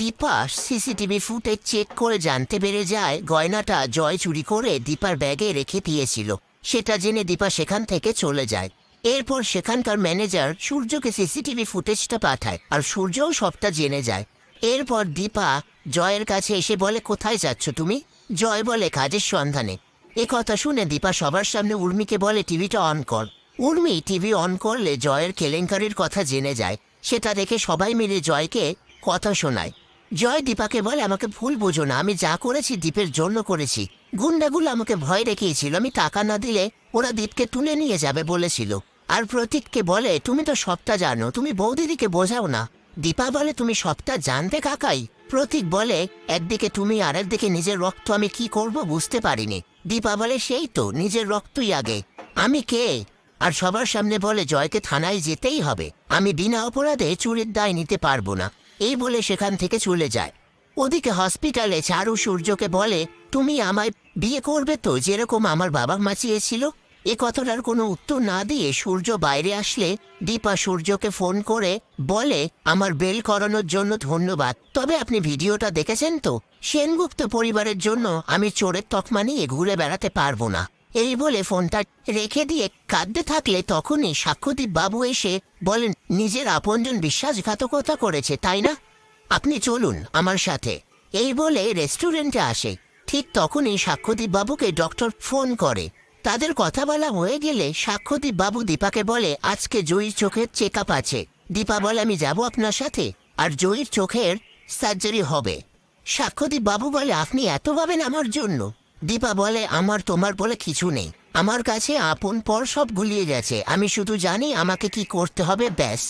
Dipa CCTV footage check করে জানতে পেরে যায় গয়নাটা জয় চুরি করে দীপার ব্যাগে রেখে দিয়েছিল। সেটা জেনে দীপা সেখান থেকে চলে যায়। এরপর সেখানকার ম্যানেজার সূর্যকে সিসিটিভি ফুটেজটা পাঠায়, আর সূর্যও সবটা জেনে যায়। এরপর দীপা জয়ের কাছে এসে বলে, কোথায় যাচ্ছ তুমি? জয় বলে, কাজের সন্ধানে। এ কথা শুনে দীপা সবার সামনে উর্মিকে বলে, টিভিটা অন কর। উর্মি টিভি অন করলে জয়ের কেলেঙ্কারির কথা জেনে যায়। সেটা দেখে সবাই মিলে জয়কে কথা শোনায়। জয় দীপাকে বলে, আমাকে ভুল বোঝো না, আমি যা করেছি দীপের জন্য করেছি। গুন্ডাগুলো আমাকে ভয় দেখিয়েছিল, আমি টাকা না দিলে ওরা দীপকে তুলে নিয়ে যাবে বলেছিল। আর প্রতীককে বলে, তুমি তো সবটা জানো, তুমি বৌদিদিকে বোঝাও না। দীপা বলে, তুমি সবটা জানতে কাকাই? প্রতীক বলে, একদিকে তুমি আর একদিকে নিজের রক্ত, আমি কি করব বুঝতে পারিনি। দীপা বলে, সেই তো, নিজের রক্তই আগে। আমি কে? আর সবার সামনে বলে, জয়কে থানায় যেতেই হবে, আমি বিনা অপরাধে চুরির দায় নিতে পারবো না। এই বলে সেখান থেকে চলে যায়। ওদিকে হসপিটালে চারু সূর্যকে বলে, তুমি আমায় বিয়ে করবে তো, যেরকম আমার বাবা মা চেয়েছিল? এ কথাটার কোনো উত্তর না দিয়ে সূর্য বাইরে আসলে দীপা সূর্যকে ফোন করে বলে, আমার বেল করানোর জন্য ধন্যবাদ, তবে আপনি ভিডিওটা দেখেছেন তো? সেনগুপ্ত পরিবারের জন্য আমি চোরের তকমা নিয়ে ঘুরে বেড়াতে পারবো না। এই বলে ফোনটা রেখে দিয়ে কাঁদতে থাকলে তখনই সাক্ষ্যদীপ বাবু এসে বলেন, নিজের আপনজন বিশ্বাসঘাতকতা করেছে তাই না? আপনি চলুন আমার সাথে। এই বলে রেস্টুরেন্টে আসে। ঠিক তখনই সাক্ষ্যদীপ বাবুকে ডক্টর ফোন করে। তাদের কথা বলা হয়ে গেলে সাক্ষ্যদীপ বাবু দীপাকে বলে, আজকে জয়ীর চোখের চেক আপ আছে। দীপা বলে, আমি যাব আপনার সাথে, আর জয়ীর চোখের সার্জারি হবে। সাক্ষ্যদীপ বাবু বলে, আপনি এত ভাবেন আমার জন্য? দীপা বলে, আমার তোমার বলে কিছু নেই, আমার কাছে আপন পর সব গুলিয়ে গেছে, আমি শুধু জানি আমাকে কি করতে হবে ব্যাস।